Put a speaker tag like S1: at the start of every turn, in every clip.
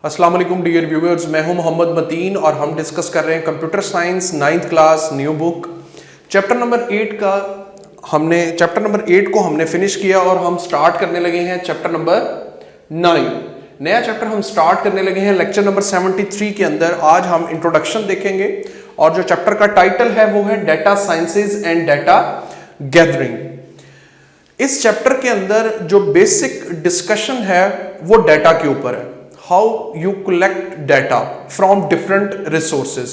S1: अस्सलाम वालेकुम dear viewers, मैं हूं मोहम्मद मतीन और हम डिस्कस कर रहे हैं computer science 9th class new book chapter number 8 को हमने फिनिश किया और हम स्टार्ट करने लगे हैं चैप्टर नंबर 9। नया चैप्टर हम स्टार्ट करने लगे हैं लेक्चर नंबर 73 के अंदर। आज हम इंट्रोडक्शन देखेंगे और जो चैप्टर का टाइटल है वो है data sciences and data gathering. इस चैप्टर के अंदर जो बेसिक डिस्कशन है वो डेटा के ऊपर है। How you collect data from different resources.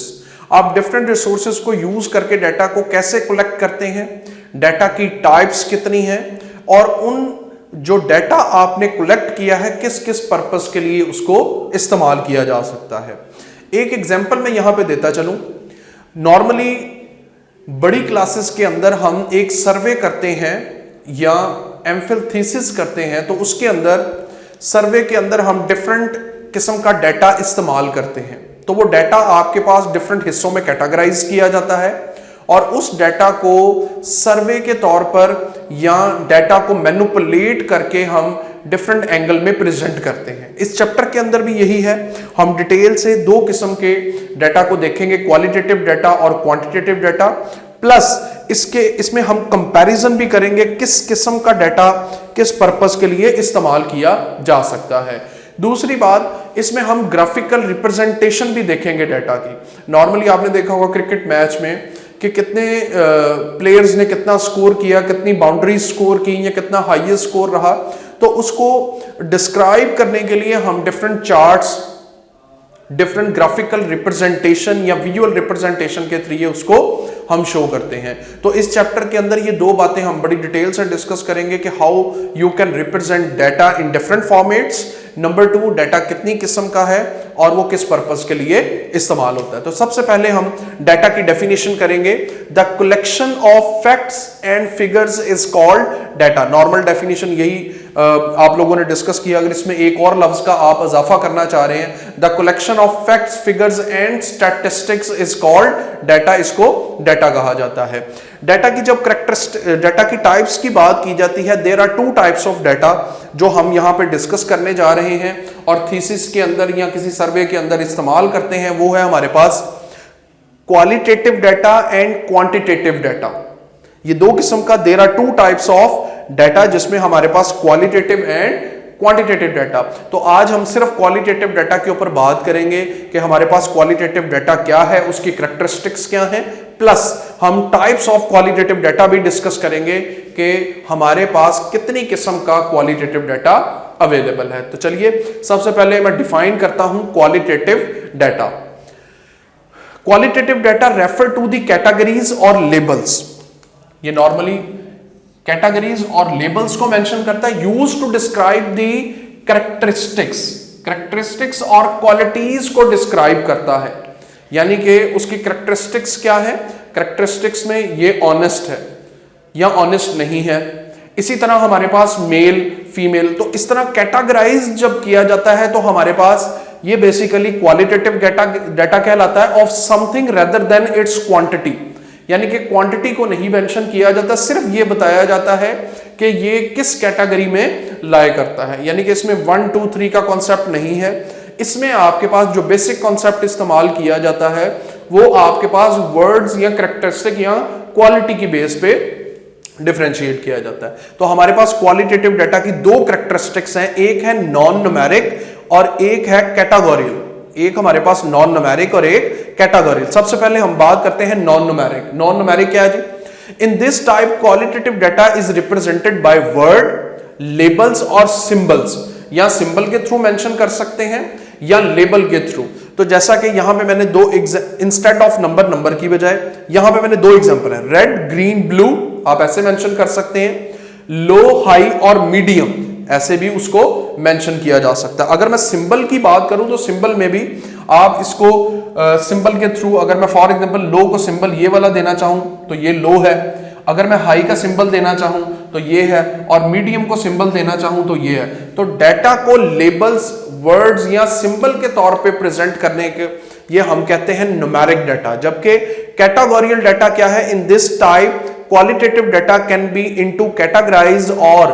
S1: आप डिफरेंट रिसोर्सेज को यूज करके डेटा को कैसे कलेक्ट करते हैं, डेटा की टाइप्स कितनी हैं और उन जो डेटा आपने कलेक्ट किया है किस किस पर्पस के लिए उसको इस्तेमाल किया जा सकता है। एक एग्जांपल मैं यहां पे देता चलूं। नॉर्मली बड़ी क्लासेस के अंदर हम एक सर्वे करते हैं या एमफिल थीसिस करते हैं, तो उसके अंदर सर्वे के अंदर हम डिफरेंट किस्म का डेटा इस्तेमाल करते हैं। तो वो डेटा आपके पास डिफरेंट हिस्सों में कैटेगराइज किया जाता है और उस डेटा को सर्वे के तौर पर या डेटा को मैनिपुलेट करके हम डिफरेंट एंगल में प्रेजेंट करते हैं। इस चैप्टर के अंदर भी यही है। हम डिटेल से दो किस्म के डेटा को देखेंगे, क्वालिटेटिव डेटा और क्वांटिटेटिव डेटा, प्लस इसमें हम कंपैरिजन भी करेंगे किस किस्म का डेटा किस पर्पस के लिए इस्तेमाल किया जा सकता है। दूसरी बात, इसमें हम ग्राफिकल रिप्रेजेंटेशन भी देखेंगे डेटा की। नॉर्मली आपने देखा होगा क्रिकेट मैच में कि कितने प्लेयर्स ने कितना स्कोर किया, कितनी बाउंड्री स्कोर की या कितना हाईएस्ट स्कोर रहा, तो उसको डिस्क्राइब करने के लिए हम different charts, different graphical representation या विजुअल रिप्रेजेंटेशन के थ्रू उसको हम शो करते हैं। तो इस चैप्टर के अंदर ये दो बातें हम बड़ी डिटेल से डिस्कस करेंगे कि how you can represent data in different formats. Number 2, data कितनी किस्म का है और वो किस पर्पस के लिए इस्तेमाल होता है। तो सबसे पहले हम डेटा की डेफिनेशन करेंगे। The collection of facts and figures is called data. Normal definition यही आप लोगों ने डिस्कस किया। अगर इसमें एक और लफ्ज का आप इजाफा करना चाह रहे हैं, the collection of facts, figures and statistics is called data. इसको डेटा कहा जाता है। डेटा की जब डेटा की टाइप्स की बात की जाती है, there are 2 types of data जो हम यहां पे डिस्कस करने जा रहे हैं और थीसिस के अंदर या किसी सर्वे के अंदर इस्तेमाल करते हैं। वो है हमारे पास qualitative data and quantitative data. ये दो किस्म का, there are 2 types of data जिसमें हमारे पास क्वालिटेटिव एंड क्वांटिटेटिव डेटा। तो आज हम सिर्फ क्वालिटेटिव डेटा के ऊपर बात करेंगे कि हमारे पास क्वालिटेटिव डेटा क्या है, उसकी करैक्टरिस्टिक्स क्या हैं, प्लस हम टाइप्स ऑफ क्वालिटेटिव डेटा भी डिस्कस करेंगे कि हमारे पास कितनी किस्म का क्वालिटेटिव डेटा अवेलेबल है। तो चलिए सबसे पहले मैं डिफाइन करता हूं qualitative data. Qualitative data refer to the categories और लेबल्स। ये नॉर्मली कैटेगरीज और लेबल्स को मेंशन करता है, use to describe the characteristics और क्वालिटीज को डिस्क्राइब करता है। यानी कि उसकी कैरेक्टरिस्टिक्स क्या है, कैरेक्टरिस्टिक्स में ये ऑनेस्ट है या ऑनेस्ट नहीं है। इसी तरह हमारे पास मेल, फीमेल, तो इस तरह कैटेगराइज जब किया जाता है तो हमारे पास ये बेसिकली क्वालिटेटिव डेटा कहलाता है, of something rather than it's quantity. यानी कि क्वांटिटी को नहीं मेंशन किया जाता, सिर्फ ये बताया जाता है कि ये किस कैटेगरी में लाए करता है। यानी कि इसमें 1 2 3 का कॉन्सेप्ट नहीं है। इसमें आपके पास जो बेसिक कॉन्सेप्ट इस्तेमाल किया जाता है वो आपके पास वर्ड्स या कैरेक्टरिस्टिक या क्वालिटी की बेस पे डिफरेंशिएट किया जाता है। तो हमारे पास क्वालिटेटिव डेटा की 2 कैरेक्टरिस्टिक्स हैं, एक है नॉन न्यूमेरिक और एक है कैटेगोरियल। एक हमारे पास नॉन न्यूमेरिक और एक कैटेगोरियल। सबसे पहले हम बात करते हैं नॉन न्यूमेरिक। नॉन न्यूमेरिक क्या है जी? In this type qualitative data is represented by word, labels और सिंबल्स। या सिंबल के थ्रू मेंशन कर सकते हैं या लेबल के थ्रू। तो जैसा कि यहां पे मैंने इंस्टेड ऑफ नंबर की बजाय यहां पे मैंने 2 एग्जांपल है, रेड, ग्रीन, ब्लू, आप ऐसे मेंशन कर सकते हैं। लो, हाई और मीडियम, ऐसे भी उसको मेंशन किया जा सकता है। अगर मैं सिंबल की बात करूं तो सिंबल में भी आप इसको सिंबल के थ्रू, अगर मैं फॉर एग्जांपल लो को सिंबल ये वाला देना चाहूं तो ये लो है, अगर मैं हाई का सिंबल देना चाहूं तो ये है, और मीडियम को सिंबल देना चाहूं तो ये है। तो डेटा को लेबल्स, वर्ड्स या सिंबल के तौर पे प्रेजेंट करने के ये हम कहते हैं न्यूमेरिक डेटा। जबकि कैटेगोरियल डेटा क्या है? इन this type qualitative data can be into categorized or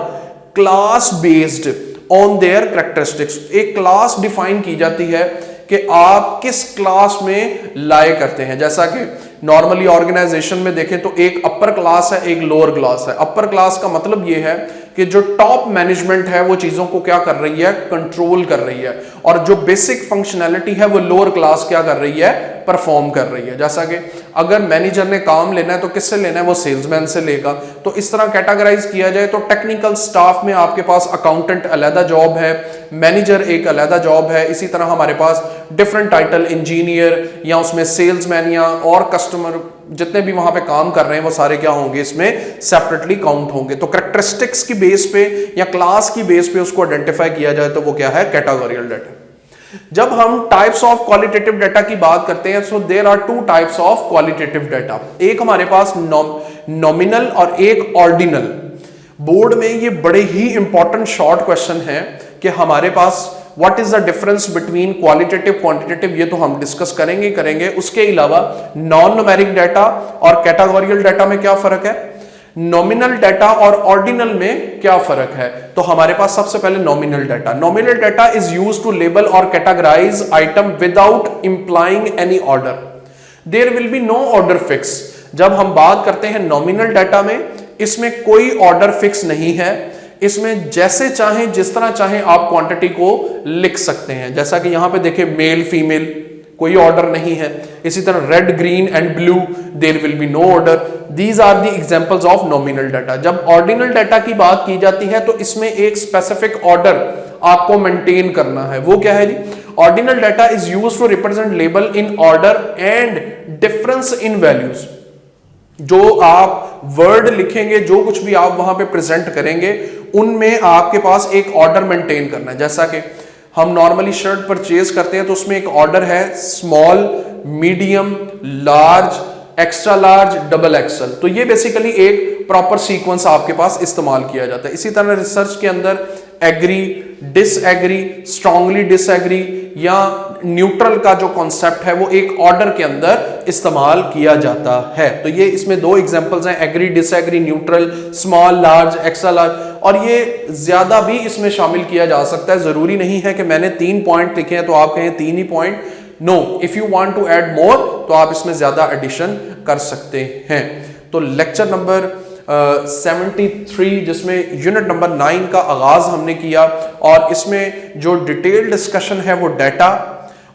S1: class based on their characteristics। एक क्लास डिफाइन की जाती है कि आप किस क्लास में लाए करते हैं। जैसा कि नॉर्मली ऑर्गेनाइजेशन में देखें तो एक अपर क्लास है, एक लोअर क्लास है। अपर क्लास का मतलब यह है कि जो टॉप मैनेजमेंट है वो चीजों को क्या कर रही है, कंट्रोल कर रही है, और जो बेसिक फंक्शनैलिटी है वो लोअर क्लास क्या कर रही है, परफॉर्म कर रही है। जैसा कि अगर मैनेजर ने काम लेना है तो किससे लेना है, वो सेल्समैन से लेगा। तो इस तरह कैटेगराइज किया जाए तो टेक्निकल स्टाफ में आपके पास अकाउंटेंट अलहदा जॉब है, मैनेजर एक अलहदा जॉब है। इसी तरह हमारे पास डिफरेंट टाइटल इंजीनियर या उसमें सेल्समैन या और कस्टमर जितने भी वहां पे काम कर रहे हैं वो सारे क्या होंगे, इसमें सेपरेटली काउंट होंगे। तो कैरेक्टरिस्टिक्स की बेस पे या क्लास की बेस पे उसको आइडेंटिफाई किया जाए तो वो क्या है, कैटेगोरियल डाटा। जब हम टाइप्स ऑफ क्वालिटेटिव डाटा की बात करते हैं so there are two types of qualitative data. एक हमारे पास नॉमिनल और एक ऑर्डिनल। बोर्ड में ये बड़े ही इंपॉर्टेंट शॉर्ट क्वेश्चन है कि हमारे पास what is the difference between qualitative quantitative, ये तो हम डिस्कस करेंगे। उसके अलावा नॉन न्यूमेरिक डाटा और कैटेगोरियल डाटा में क्या फर्क है, नॉमिनल डाटा और ऑर्डिनल में क्या फर्क है। तो हमारे पास सबसे पहले nominal data. Nominal data is used to label और categorize item without implying any order. There will be no order fix. जब हम बात करते हैं नॉमिनल डाटा में, इसमें कोई ऑर्डर फिक्स नहीं है। इसमें जैसे चाहें जिस तरह चाहें आप क्वांटिटी को लिख सकते हैं। जैसा कि यहां पे देखें मेल फीमेल कोई ऑर्डर नहीं है। इसी तरह red green and blue there will be no order. These are the examples of nominal data. जब ऑर्डिनल डाटा की बात की जाती है तो इसमें एक स्पेसिफिक ऑर्डर आपको मेंटेन करना है। वो क्या है जी, ordinal data is used to represent label in order and difference in values. जो आप वर्ड लिखेंगे, जो कुछ भी आप वहां पे प्रेजेंट करेंगे, उनमें आपके पास एक ऑर्डर मेंटेन करना है। जैसा कि हम नॉर्मली शर्ट परचेज करते हैं तो उसमें एक ऑर्डर है, small, medium, large, extra large, double axle. तो ये बेसिकली एक प्रॉपर सीक्वेंस आपके पास इस्तेमाल किया जाता है। इसी तरह रिसर्च के अंदर एग्री, डिसएग्री, स्ट्रांगली डिसएग्री या न्यूट्रल का जो कॉन्सेप्ट है वो एक ऑर्डर के अंदर इस्तेमाल किया जाता है। तो ये इसमें दो एग्जांपल्स हैं, agree, disagree, neutral, small, large, extra large. और ये ज्यादा भी इसमें शामिल किया जा सकता है। जरूरी नहीं है कि मैंने 3 पॉइंट लिखे हैं तो आप कहें 3 ही point. No, if you want to add more तो आप इसमें ज्यादा एडिशन कर सकते हैं। तो लेक्चर नंबर 73 जिसमें यूनिट नंबर 9 का आगाज हमने किया, और इसमें जो डिटेल डिस्कशन है वो डाटा,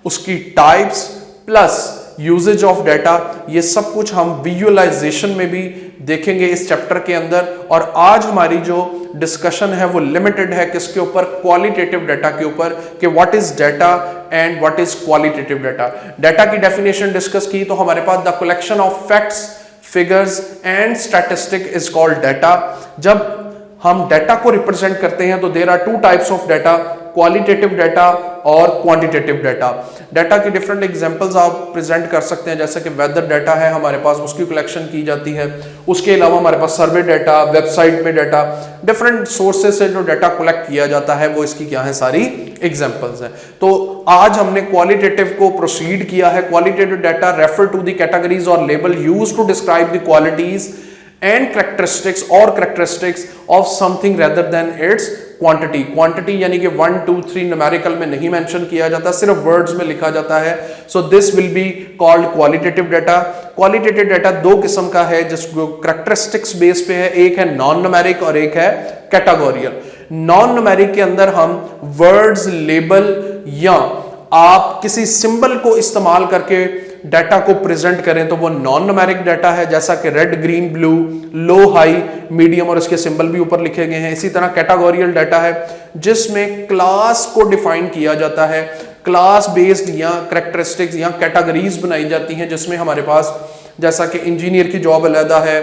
S1: उसकी types plus usages of data, ये सब कुछ हम विजुअलाइजेशन में भी देखेंगे इस चैप्टर के अंदर। और आज हमारी जो डिस्कशन है वो लिमिटेड है किसके ऊपर, क्वालिटेटिव डाटा के ऊपर, कि what is data and what is qualitative data. Data की डेफिनेशन डिस्कस की तो हमारे पास the collection of facts, figures and statistic is called data. जब हम डाटा को रिप्रेजेंट करते हैं तो there are 2 types of data, qualitative data और क्वांटिटेटिव डाटा। डाटा की डिफरेंट एग्जांपल्स आप प्रेजेंट कर सकते हैं। जैसे कि वेदर डाटा है हमारे पास, उसकी कलेक्शन की जाती है। उसके अलावा हमारे पास सर्वे डाटा, वेबसाइट में डाटा, डिफरेंट सोर्सेज से जो डाटा कलेक्ट किया जाता है वो इसकी क्या है, सारी एग्जांपल्स हैं। तो आज हमने क्वालिटेटिव को प्रोसीड किया है। Qualitative data refer to the categories और label used to describe the qualities and characteristics of something rather than its quantity यानी कि 1 2 3 न्यूमेरिकल में नहीं मेंशन किया जाता, सिर्फ वर्ड्स में लिखा जाता है। सो this will be called qualitative data. Qualitative data 2 किस्म का है जिसको कैरेक्टरिस्टिक्स बेस पे है, एक है नॉन न्यूमेरिक और एक है कैटेगोरियल। नॉन न्यूमेरिक के अंदर हम वर्ड्स, लेबल या आप किसी सिंबल को इस्तेमाल करके डाटा को प्रेजेंट करें तो वो नॉन न्यूमेरिक डाटा है। जैसा कि रेड, ग्रीन, ब्लू, लो, हाई, मीडियम और इसके सिंबल भी ऊपर लिखे गए हैं। इसी तरह कैटेगोरियल डाटा है जिसमें क्लास को डिफाइन किया जाता है, क्लास बेस्ड या कैरेक्टरिस्टिक्स या कैटेगरीज बनाई जाती हैं, जिसमें हमारे पास जैसा कि इंजीनियर की जॉब अलहदा है,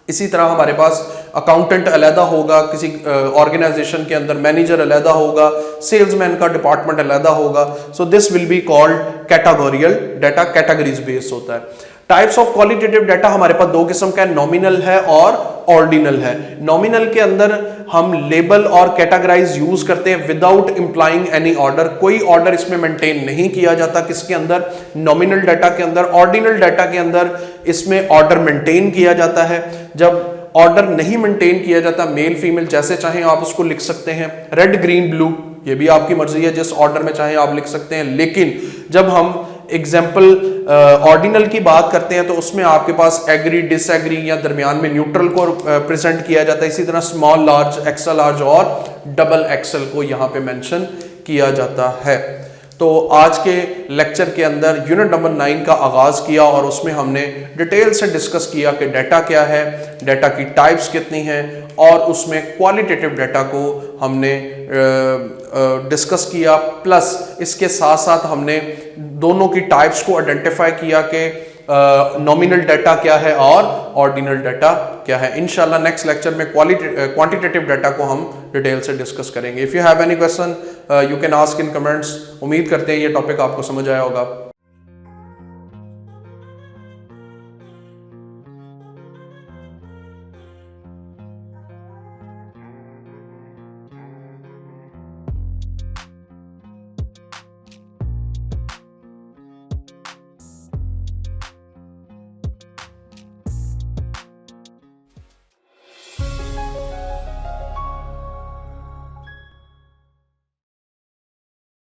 S1: इसी तरह हमारे पास अकाउंटेंट अलहदा होगा, किसी ऑर्गेनाइजेशन के अंदर मैनेजर अलहदा होगा, सेल्समैन का डिपार्टमेंट अलहदा होगा। So this will be called categorical data, categories based होता है। टाइप्स ऑफ क्वालिटेटिव डाटा हमारे पास 2 किस्म का है, नॉमिनल है और ऑर्डिनल है। नॉमिनल के अंदर हम लेबल और कैटेगराइज यूज करते हैं विदाउट इंप्लाइंग एनी ऑर्डर, कोई ऑर्डर इसमें मेंटेन नहीं किया जाता। किसके अंदर, नॉमिनल डाटा के अंदर। ऑर्डिनल डाटा के अंदर इसमें ऑर्डर मेंटेन किया जाता है। जब ऑर्डर नहीं मेंटेन किया जाता, मेल फीमेल जैसे चाहें आप उसको लिख सकते हैं, रेड ग्रीन ब्लू ये भी आपकी मर्जी है, जिस ऑर्डर में चाहें आप लिख सकते हैं। लेकिन जब हम एग्जाम्पल ऑर्डिनल की बात करते हैं तो उसमें आपके पास एग्री, डिसएग्री या दरमियान में न्यूट्रल को प्रेजेंट किया जाता है। इसी तरह स्मॉल लार्ज, एक्स्ट्रा लार्ज और डबल एक्सल को यहाँ पे मेंशन किया जाता है। तो आज के लेक्चर के अंदर यूनिट नंबर 9 का आगाज किया और उसमें हमने डिटेल से डिस्कस किया कि डाटा क्या है, डाटा की टाइप्स कितनी हैं, और उसमें क्वालिटेटिव डाटा को हमने डिस्कस किया। प्लस इसके साथ साथ हमने दोनों की टाइप्स को आइडेंटिफाई किया कि नॉमिनल डाटा क्या है और ऑर्डिनल डाटा क्या है। इंशाल्लाह नेक्स्ट लेक्चर में क्वांटिटेटिव डाटा को हम डिटेल से डिस्कस करेंगे। If you have any question you can ask in comments. उम्मीद करते हैं ये टॉपिक आपको समझ आया होगा।